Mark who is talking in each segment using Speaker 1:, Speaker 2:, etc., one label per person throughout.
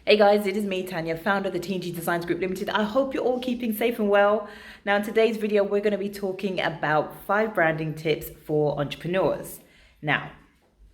Speaker 1: Hey guys, it is me, Tanya, founder of the TNG Designs Group Limited. I hope you're all keeping safe and well. Now, in today's video, we're going to be talking about 5 branding tips for entrepreneurs. Now,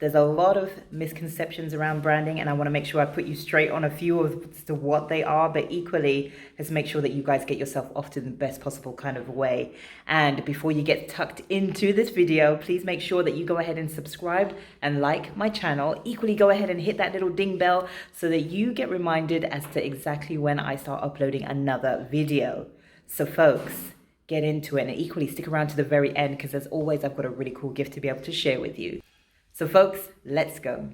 Speaker 1: there's a lot of misconceptions around branding, and I want to make sure I put you straight on a few as to what they are, but equally, let's make sure that you guys get yourself off to the best possible kind of way. And before you get tucked into this video, please make sure that you go ahead and subscribe and like my channel. Equally, go ahead and hit that little ding bell so that you get reminded as to exactly when I start uploading another video. So folks, get into it, and equally stick around to the very end because as always, I've got a really cool gift to be able to share with you. So folks, let's go.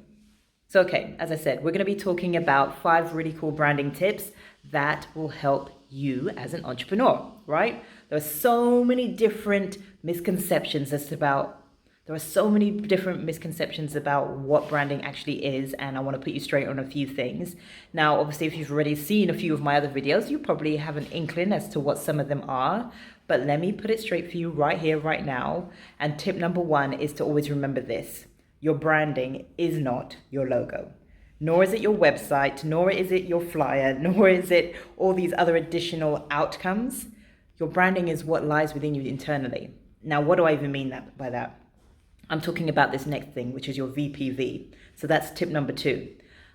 Speaker 1: So okay, as I said, we're going to be talking about 5 really cool branding tips that will help you as an entrepreneur, right? There are so many different misconceptions about what branding actually is, and I want to put you straight on a few things. Now, obviously, if you've already seen a few of my other videos, you probably have an inkling as to what some of them are, but let me put it straight for you right here, right now. And tip number 1 is to always remember this. Your branding is not your logo, nor is it your website, nor is it your flyer, nor is it all these other additional outcomes. Your branding is what lies within you internally. Now, what do I even mean by that? I'm talking about this next thing, which is your VPV. So that's tip number 2.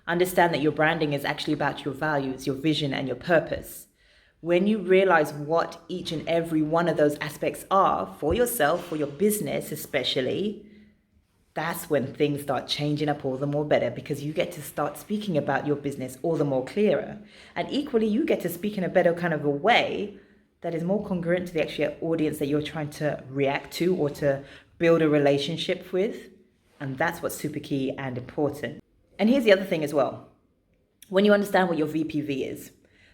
Speaker 1: Understand that your branding is actually about your values, your vision, and your purpose. When you realize what each and every one of those aspects are for yourself, for your business especially, that's when things start changing up all the more better, because you get to start speaking about your business all the more clearer. And equally, you get to speak in a better kind of a way that is more congruent to the actual audience that you're trying to react to or to build a relationship with. And that's what's super key and important. And here's the other thing as well. When you understand what your VPV is,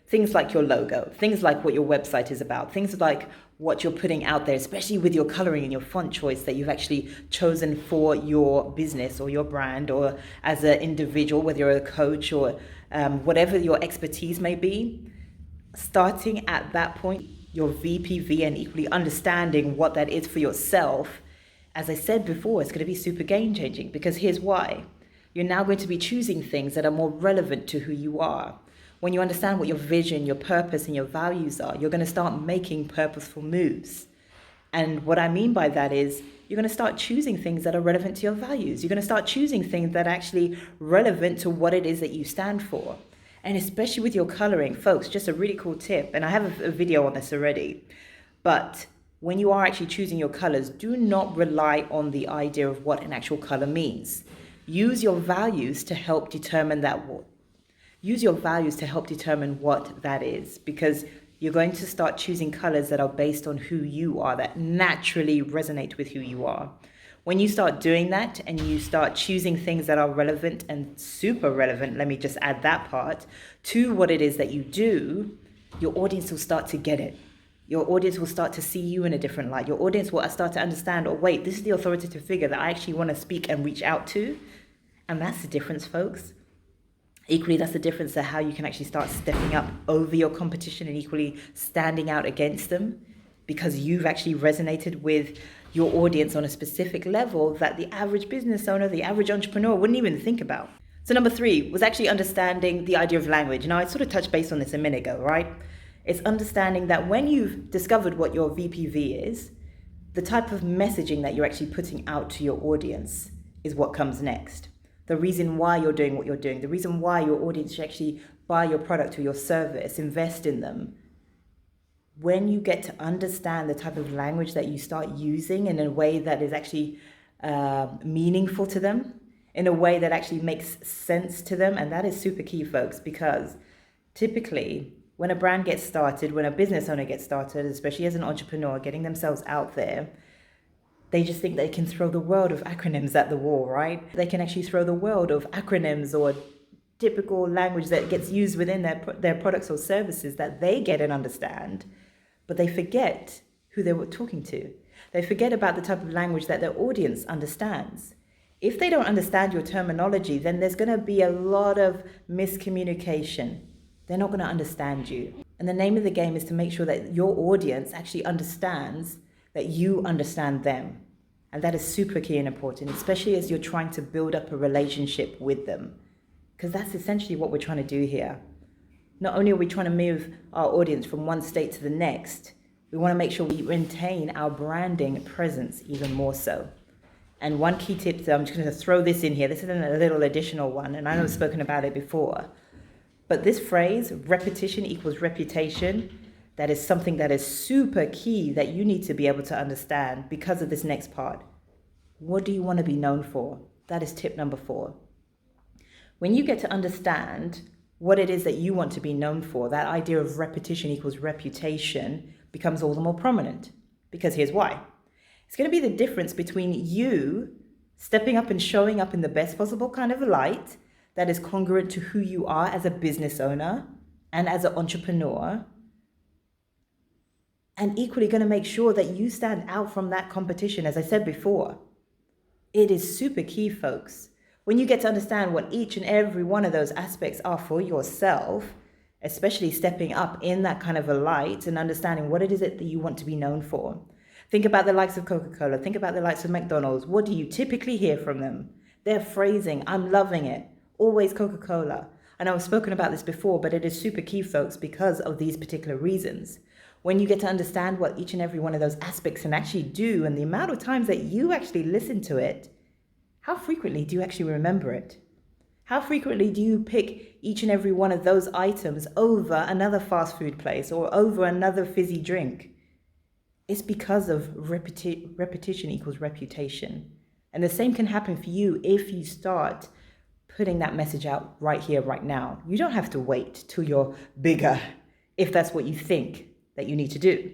Speaker 1: things like your logo, things like what your website is about, things like what you're putting out there, especially with your coloring and your font choice that you've actually chosen for your business or your brand, or as an individual, whether you're a coach or whatever your expertise may be, starting at that point, your VPV, and equally understanding what that is for yourself, as I said before, it's going to be super game changing, because here's why. You're now going to be choosing things that are more relevant to who you are. When you understand what your vision, your purpose, and your values are, you're going to start making purposeful moves. And what I mean by that is you're going to start choosing things that are relevant to your values. You're going to start choosing things that are actually relevant to what it is that you stand for. And especially with your coloring, folks, just a really cool tip. And I have a video on this already. But when you are actually choosing your colors, do not rely on the idea of what an actual color means. Use your values to help determine what that is, because you're going to start choosing colors that are based on who you are, that naturally resonate with who you are. When you start doing that and you start choosing things that are relevant and super relevant, let me just add that part, to what it is that you do, your audience will start to get it. Your audience will start to see you in a different light. Your audience will start to understand, oh wait, this is the authoritative figure that I actually want to speak and reach out to. And that's the difference, folks. Equally, that's the difference to how you can actually start stepping up over your competition and equally standing out against them, because you've actually resonated with your audience on a specific level that the average business owner, the average entrepreneur wouldn't even think about. So number 3 was actually understanding the idea of language. Now, I sort of touched base on this a minute ago, right? It's understanding that when you've discovered what your VPV is, the type of messaging that you're actually putting out to your audience is what comes next. The reason why you're doing what you're doing, the reason why your audience should actually buy your product or your service, invest in them. When you get to understand the type of language that you start using in a way that is actually meaningful to them, in a way that actually makes sense to them, and that is super key, folks, because typically when a brand gets started, when a business owner gets started, especially as an entrepreneur getting themselves out there, they just think they can throw the world of acronyms at the wall, right? They can actually throw the world of acronyms or typical language that gets used within their products or services that they get and understand, but they forget who they were talking to. They forget about the type of language that their audience understands. If they don't understand your terminology, then there's going to be a lot of miscommunication. They're not going to understand you. And the name of the game is to make sure that your audience actually understands that you understand them. And that is super key and important, especially as you're trying to build up a relationship with them. Because that's essentially what we're trying to do here. Not only are we trying to move our audience from one state to the next, we want to make sure we maintain our branding presence even more so. And one key tip, so I'm just going to throw this in here. This is a little additional one, and I know I've spoken about it before. But this phrase, repetition equals reputation, that is something that is super key that you need to be able to understand because of this next part. What do you want to be known for? That is tip number 4. When you get to understand what it is that you want to be known for, that idea of repetition equals reputation becomes all the more prominent. Because here's why. It's going to be the difference between you stepping up and showing up in the best possible kind of light that is congruent to who you are as a business owner and as an entrepreneur, and equally going to make sure that you stand out from that competition, as I said before. It is super key, folks. When you get to understand what each and every one of those aspects are for yourself, especially stepping up in that kind of a light and understanding what it is that you want to be known for. Think about the likes of Coca-Cola. Think about the likes of McDonald's. What do you typically hear from them? Their phrasing, I'm loving it. Always Coca-Cola. I know I've spoken about this before, but it is super key, folks, because of these particular reasons. When you get to understand what each and every one of those aspects can actually do and the amount of times that you actually listen to it, how frequently do you actually remember it? How frequently do you pick each and every one of those items over another fast food place or over another fizzy drink? It's because of repetition equals reputation. And the same can happen for you if you start putting that message out right here, right now. You don't have to wait till you're bigger if that's what you think that you need to do.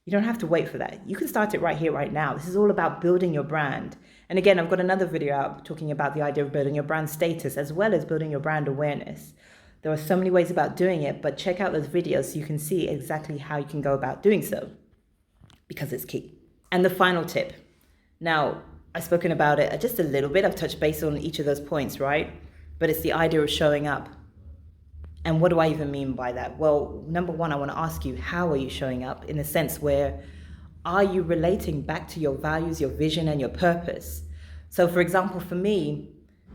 Speaker 1: You don't have to wait for that. You can start it right here, right now. This is all about building your brand. And again, I've got another video out talking about the idea of building your brand status as well as building your brand awareness. There are so many ways about doing it, but check out those videos so you can see exactly how you can go about doing so, because it's key. And the final tip. Now, I've spoken about it just a little bit. I've touched base on each of those points, right? But it's the idea of showing up. And what do I even mean by that? Well, number one, I want to ask you, how are you showing up in the sense where are you relating back to your values, your vision, and your purpose? So, for example, for me,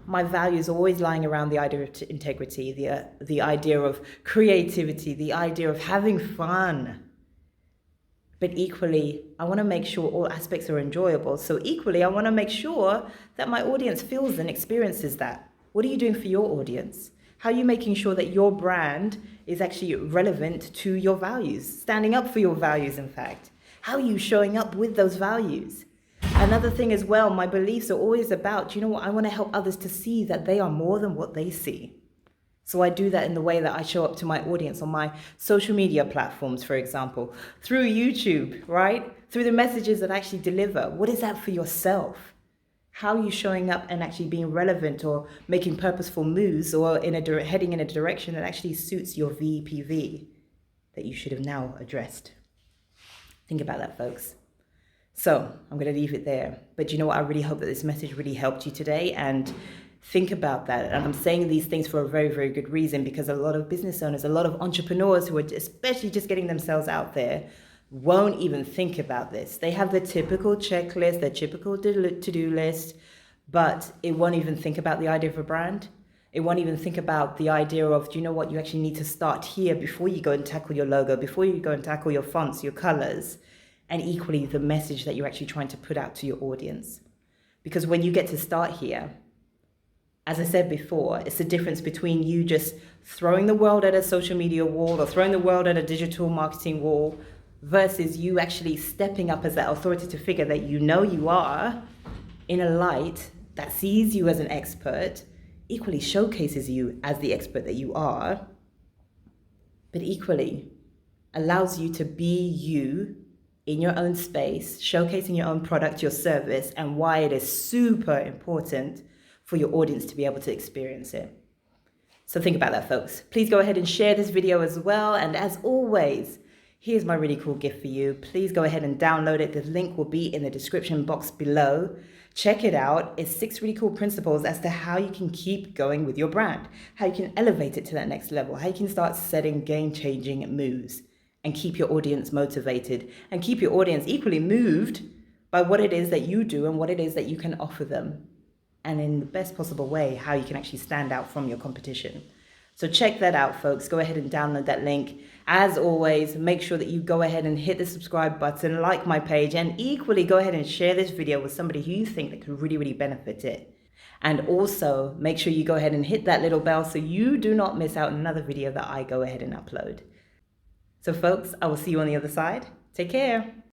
Speaker 1: my values are always lying around the idea of integrity, the idea of creativity, the idea of having fun. But equally, I want to make sure all aspects are enjoyable. So equally, I want to make sure that my audience feels and experiences that. What are you doing for your audience? How are you making sure that your brand is actually relevant to your values, standing up for your values, in fact? How are you showing up with those values? Another thing as well, my beliefs are always about, I want to help others to see that they are more than what they see. So I do that in the way that I show up to my audience on my social media platforms, for example, through YouTube, right? Through the messages that I actually deliver. What is that for yourself? How are you showing up and actually being relevant or making purposeful moves or heading in a direction that actually suits your VPV that you should have now addressed? Think about that, folks. So I'm going to leave it there. But you know what? I really hope that this message really helped you today, and think about that. And I'm saying these things for a very, very good reason, because a lot of business owners, a lot of entrepreneurs who are especially just getting themselves out there won't even think about this. They have the typical checklist, their typical to-do list, but it won't even think about the idea of a brand. It won't even think about the idea of, do you know what, you actually need to start here before you go and tackle your logo, before you go and tackle your fonts, your colors, and equally the message that you're actually trying to put out to your audience. Because when you get to start here, as I said before, it's the difference between you just throwing the world at a social media wall or throwing the world at a digital marketing wall versus you actually stepping up as that authoritative figure that you are in a light that sees you as an expert, equally showcases you as the expert that you are, but equally allows you to be you in your own space, showcasing your own product, your service, and why it is super important for your audience to be able to experience it. So think about that, folks. Please go ahead and share this video as well. And as always, here's my really cool gift for you. Please go ahead and download it. The link will be in the description box below. Check it out. It's 6 really cool principles as to how you can keep going with your brand, how you can elevate it to that next level, how you can start setting game-changing moves and keep your audience motivated and keep your audience equally moved by what it is that you do and what it is that you can offer them. and in the best possible way, how you can actually stand out from your competition. So check that out, folks. Go ahead and download that link. As always, make sure that you go ahead and hit the subscribe button, like my page, and equally go ahead and share this video with somebody who you think that could really, really benefit it. And also make sure you go ahead and hit that little bell so you do not miss out on another video that I go ahead and upload. So folks, I will see you on the other side. Take care.